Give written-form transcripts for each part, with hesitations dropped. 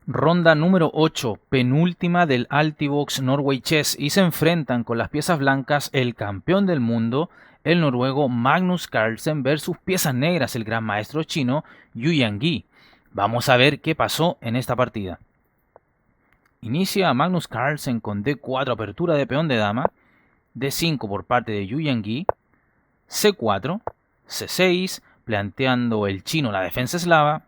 Ronda número 8, penúltima del Altibox Norway Chess, y se enfrentan con las piezas blancas el campeón del mundo, el noruego Magnus Carlsen, versus piezas negras, el gran maestro chino Yu Yangyi. Vamos a ver qué pasó en esta partida. Inicia Magnus Carlsen con D4, apertura de peón de dama, D5 por parte de Yu Yangyi, C4, C6, planteando el chino la defensa eslava,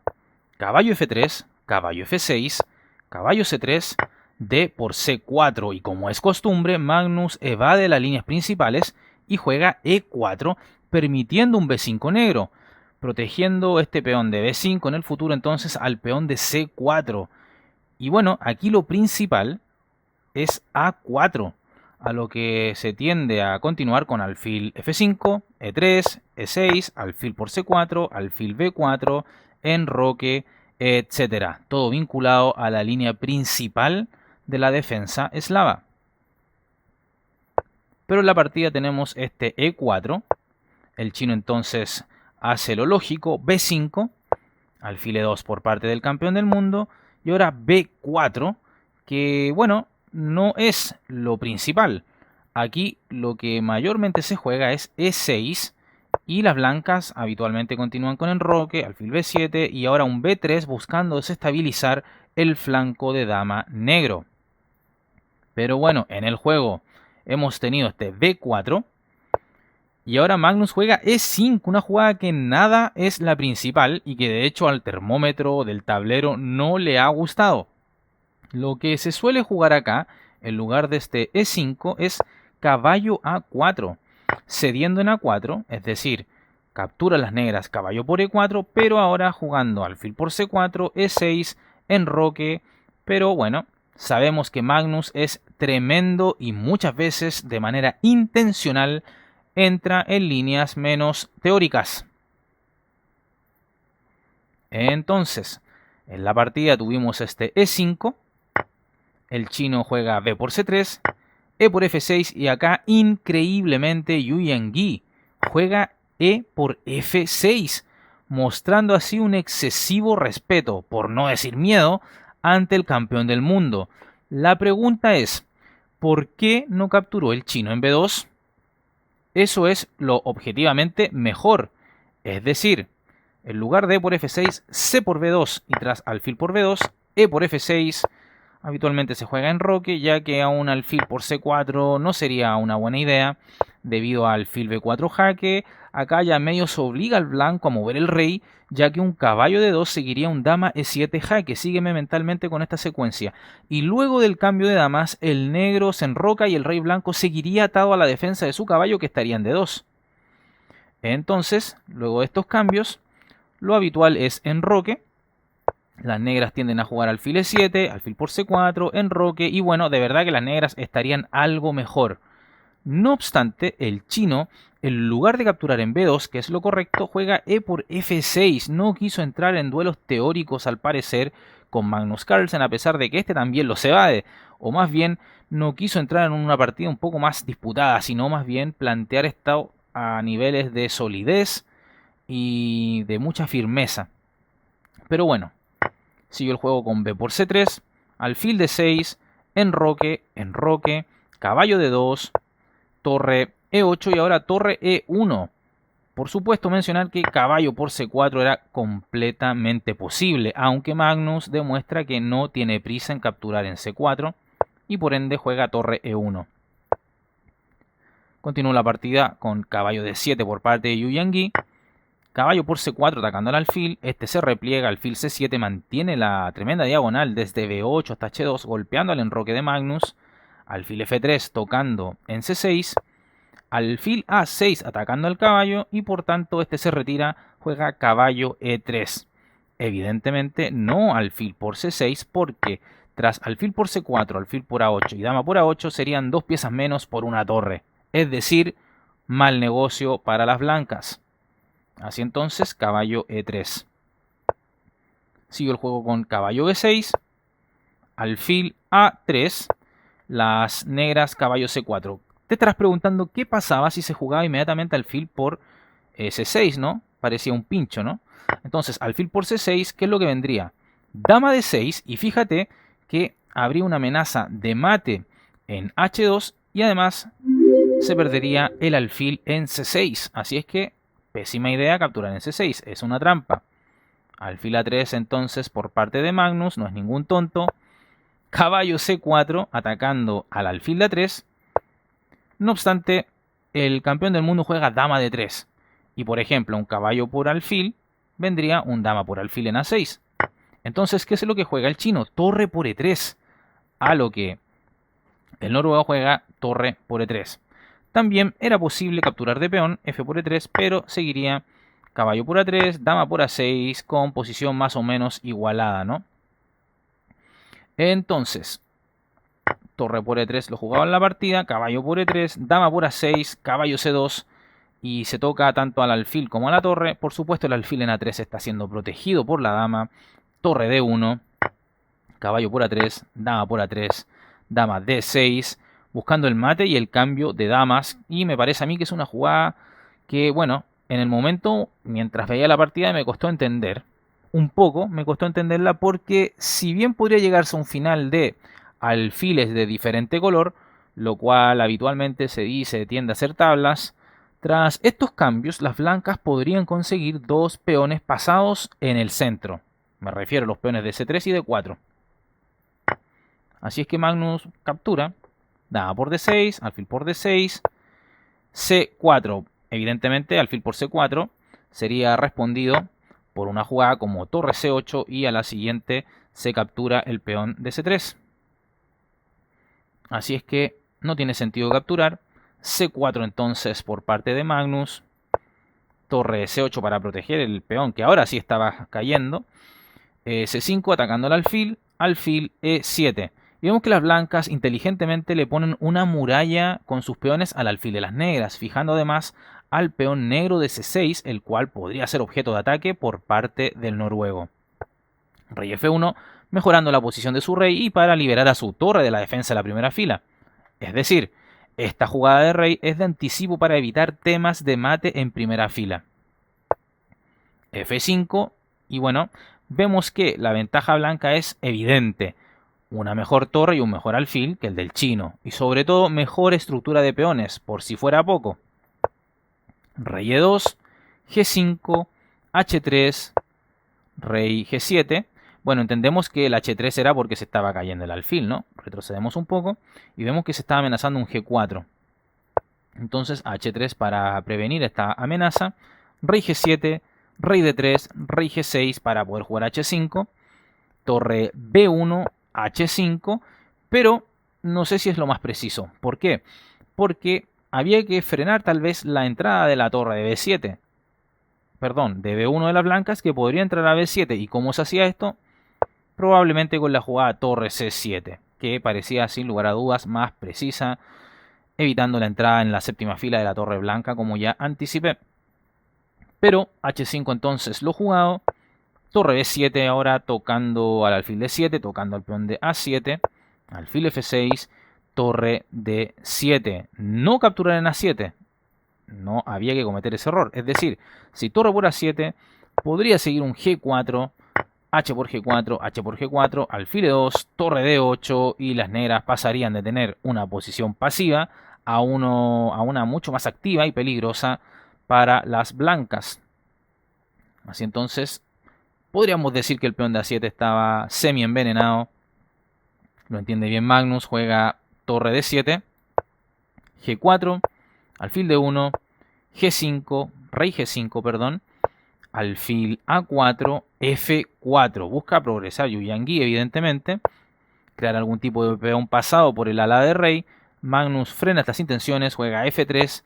caballo F3, caballo F6, caballo C3, D por C4, y como es costumbre, Magnus evade las líneas principales y juega E4, permitiendo un B5 negro, protegiendo este peón de B5 en el futuro entonces al peón de C4. Y bueno, aquí lo principal es A4, a lo que se tiende a continuar con alfil F5, E3, E6, alfil por C4, alfil B4, enroque, etcétera. Todo vinculado a la línea principal de la defensa eslava. Pero en la partida tenemos este E4. El chino entonces hace lo lógico, B5, alfil E2 por parte del campeón del mundo, y ahora B4, que bueno, no es lo principal. Aquí lo que mayormente se juega es E6, y las blancas habitualmente continúan con enroque, alfil B7 y ahora un B3 buscando desestabilizar el flanco de dama negro. Pero bueno, en el juego hemos tenido este B4 y ahora Magnus juega E5, una jugada que nada es la principal y que de hecho al termómetro del tablero no le ha gustado. Lo que se suele jugar acá, en lugar de este E5, es caballo A4, cediendo en A4, es decir, captura las negras caballo por E4, pero ahora jugando alfil por C4, E6, enroque, pero bueno, sabemos que Magnus es tremendo y muchas veces de manera intencional entra en líneas menos teóricas. Entonces, en la partida tuvimos este E5, el chino juega B por C3, E por F6 y acá increíblemente Yu Yangyi juega E por F6, mostrando así un excesivo respeto, por no decir miedo, ante el campeón del mundo. La pregunta es, ¿por qué no capturó el chino en B2? Eso es lo objetivamente mejor, es decir, en lugar de E por F6, C por B2 y tras alfil por B2, E por F6. Habitualmente se juega en roque, ya que a un alfil por C4 no sería una buena idea, debido al alfil B4 jaque. Acá ya medio se obliga al blanco a mover el rey, ya que un caballo de 2 seguiría un dama E7 jaque. Sígueme mentalmente con esta secuencia. Y luego del cambio de damas, el negro se enroca y el rey blanco seguiría atado a la defensa de su caballo, que estaría en D2. Entonces, luego de estos cambios, lo habitual es enroque. Las negras tienden a jugar alfil E7, alfil por C4, enroque, y bueno, de verdad que las negras estarían algo mejor. No obstante, el chino, en lugar de capturar en B2, que es lo correcto, juega E por F6. No quiso entrar en duelos teóricos, al parecer, con Magnus Carlsen, a pesar de que este también los evade. O más bien, no quiso entrar en una partida un poco más disputada, sino más bien plantear esto a niveles de solidez y de mucha firmeza. Pero bueno, siguió el juego con B por C3, alfil D6, enroque, enroque, caballo D2, torre E8 y ahora torre E1. Por supuesto mencionar que caballo por C4 era completamente posible, aunque Magnus demuestra que no tiene prisa en capturar en C4 y por ende juega torre E1. Continúa la partida con caballo D7 por parte de Yu Yangyi. Caballo por C4 atacando al alfil, este se repliega, alfil C7 mantiene la tremenda diagonal desde B8 hasta H2 golpeando al enroque de Magnus, alfil F3 tocando en C6, alfil A6 atacando al caballo y por tanto este se retira, juega caballo E3. Evidentemente no alfil por C6 porque tras alfil por C4, alfil por A8 y dama por A8 serían dos piezas menos por una torre, es decir, mal negocio para las blancas. Así entonces, caballo E3. Sigo el juego con caballo B6, alfil A3, las negras caballo C4. Te estarás preguntando qué pasaba si se jugaba inmediatamente alfil por C6, ¿no? Parecía un pincho, ¿no? Entonces, alfil por C6, ¿qué es lo que vendría? dama D6 y fíjate que habría una amenaza de mate en H2 y además se perdería el alfil en C6. Así es que pésima idea capturar en C6, es una trampa. Alfil A3 entonces por parte de Magnus, no es ningún tonto. Caballo C4 atacando al alfil de A3. No obstante, el campeón del mundo juega dama D3. Y por ejemplo, un caballo por alfil vendría un dama por alfil en A6. Entonces, ¿qué es lo que juega el chino? Torre por E3. A lo que el noruego juega torre por E3. También era posible capturar de peón F por E3, pero seguiría caballo por A3, dama por A6, con posición más o menos igualada, ¿no? Entonces, torre por E3 lo jugaba en la partida, caballo por E3, dama por A6, caballo C2, y se toca tanto al alfil como a la torre. Por supuesto, el alfil en A3 está siendo protegido por la dama, torre D1, caballo por A3, dama por A3, dama D6, buscando el mate y el cambio de damas. Y me parece a mí que es una jugada que, bueno, en el momento, mientras veía la partida, me costó entender. Un poco me costó entenderla porque si bien podría llegarse a un final de alfiles de diferente color, lo cual habitualmente se dice tiende a ser tablas, tras estos cambios las blancas podrían conseguir dos peones pasados en el centro. Me refiero a los peones de C3 y de 4. Así es que Magnus captura, dama por D6, alfil por D6, C4, evidentemente alfil por C4, sería respondido por una jugada como torre C8 y a la siguiente se captura el peón de C3. Así es que no tiene sentido capturar. C4 entonces por parte de Magnus, torre C8 para proteger el peón que ahora sí estaba cayendo, C5 atacando al alfil, alfil E7. Y vemos que las blancas inteligentemente le ponen una muralla con sus peones al alfil de las negras, fijando además al peón negro de C6, el cual podría ser objeto de ataque por parte del noruego. Rey F1, mejorando la posición de su rey y para liberar a su torre de la defensa de la primera fila. Es decir, esta jugada de rey es de anticipo para evitar temas de mate en primera fila. F5, y bueno, vemos que la ventaja blanca es evidente. Una mejor torre y un mejor alfil que el del chino. Y sobre todo, mejor estructura de peones, por si fuera poco. Rey E2, G5, H3, Rey G7. Bueno, entendemos que el H3 era porque se estaba cayendo el alfil, ¿no? Retrocedemos un poco y vemos que se estaba amenazando un G4. Entonces, H3 para prevenir esta amenaza. Rey G7, Rey D3, Rey G6 para poder jugar H5. Torre B1, H5, pero no sé si es lo más preciso. ¿Por qué? Porque había que frenar tal vez la entrada de la torre de B7. Perdón, de B1 de las blancas que podría entrar a B7. ¿Y cómo se hacía esto? Probablemente con la jugada torre C7, que parecía sin lugar a dudas más precisa, evitando la entrada en la séptima fila de la torre blanca como ya anticipé. Pero H5 entonces lo jugado. Torre B7 ahora tocando al alfil D7, tocando al peón de A7, alfil F6, torre D7. No capturar en A7. No había que cometer ese error. Es decir, si torre por A7, podría seguir un G4, H por G4, H por G4, alfil E2, torre D8 y las negras pasarían de tener una posición pasiva a una mucho más activa y peligrosa para las blancas. Así entonces, podríamos decir que el peón de A7 estaba semi envenenado. Lo entiende bien Magnus. Juega torre D7, G4, alfil D1, G5, rey G5, perdón, alfil A4, F4. Busca progresar Yu Yangui, evidentemente. Crear algún tipo de peón pasado por el ala de rey. Magnus frena estas intenciones, juega F3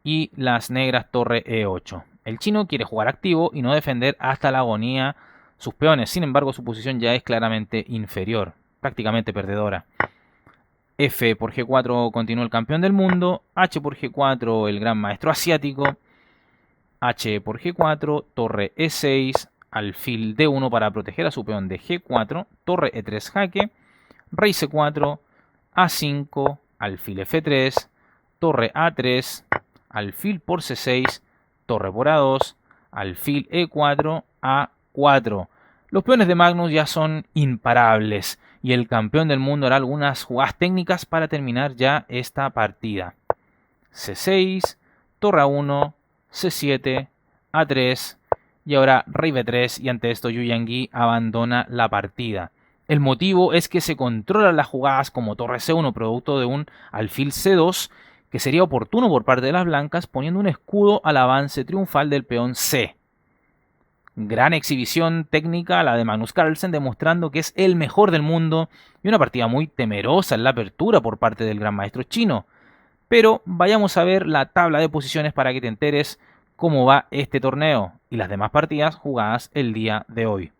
y las negras torre E8. El chino quiere jugar activo y no defender hasta la agonía sus peones. Sin embargo, su posición ya es claramente inferior, prácticamente perdedora. F por G4 continúa el campeón del mundo. H por G4 el gran maestro asiático. H por G4, torre E6, alfil D1 para proteger a su peón de G4, torre E3 jaque, rey C4, A5, alfil F3, torre A3, alfil por C6, torre por A2, alfil E4, A4. Los peones de Magnus ya son imparables y el campeón del mundo hará algunas jugadas técnicas para terminar ya esta partida. C6, torre A1, C7, A3 y ahora rey B3, y ante esto Yu Yangui abandona la partida. El motivo es que se controlan las jugadas como torre C1 producto de un alfil C2 que sería oportuno por parte de las blancas, poniendo un escudo al avance triunfal del peón C. Gran exhibición técnica la de Magnus Carlsen, demostrando que es el mejor del mundo, y una partida muy temerosa en la apertura por parte del gran maestro chino. Pero vayamos a ver la tabla de posiciones para que te enteres cómo va este torneo y las demás partidas jugadas el día de hoy.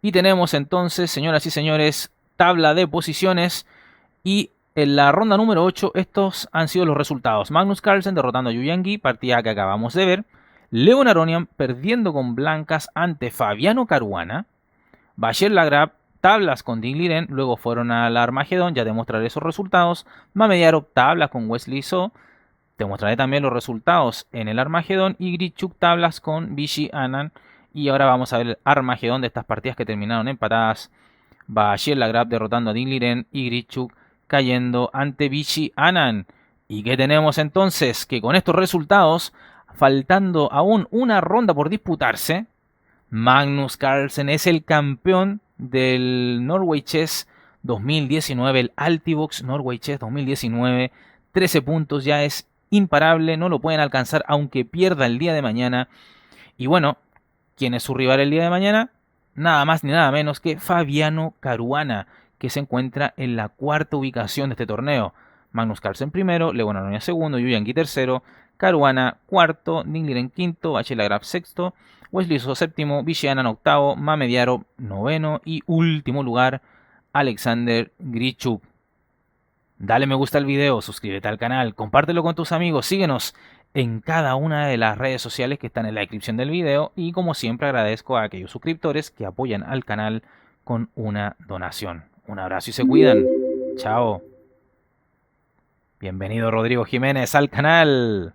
Y tenemos entonces, señoras y señores, tabla de posiciones, y en la ronda número 8 estos han sido los resultados. Magnus Carlsen derrotando a Yu Yangui, partida que acabamos de ver. Leon Aronian perdiendo con blancas ante Fabiano Caruana. Bashir Lagrave tablas con Ding Liren, luego fueron al Armagedón, ya te mostraré esos resultados. Mamediarov tablas con Wesley So, te mostraré también los resultados en el Armagedón. Y Grichuk tablas con Vichy Anand. Y ahora vamos a ver el Armagedón de estas partidas que terminaron empatadas. Bashir Lagrave derrotando a Ding Liren y Grichuk cayendo ante Vichy Anand. ¿Y qué tenemos entonces? Que con estos resultados, faltando aún una ronda por disputarse, Magnus Carlsen es el campeón del Norway Chess 2019, el Altibox Norway Chess 2019. 13 puntos, ya es imparable, no lo pueden alcanzar aunque pierda el día de mañana. Y bueno, ¿quién es su rival el día de mañana? Nada más ni nada menos que Fabiano Caruana, que se encuentra en la cuarta ubicación de este torneo. Magnus Carlsen primero, Leon Aronian segundo, Yu Yangui tercero, Caruana cuarto, Ding Liren quinto, Bashir Lagrave sexto, Wesley So séptimo, Vichy Anand octavo, Mamediarov noveno y último lugar Alexander Grichuk. Dale me gusta al video, suscríbete al canal, compártelo con tus amigos, síguenos en cada una de las redes sociales que están en la descripción del video, y como siempre agradezco a aquellos suscriptores que apoyan al canal con una donación. Un abrazo y se cuidan. Chao. Bienvenido Rodrigo Jiménez al canal.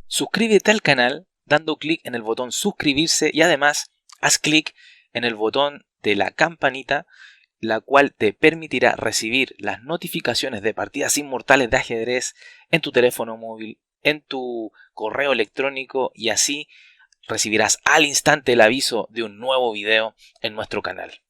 Suscríbete al canal dando clic en el botón suscribirse y además haz clic en el botón de la campanita, la cual te permitirá recibir las notificaciones de partidas inmortales de ajedrez en tu teléfono móvil, en tu correo electrónico, y así recibirás al instante el aviso de un nuevo video en nuestro canal.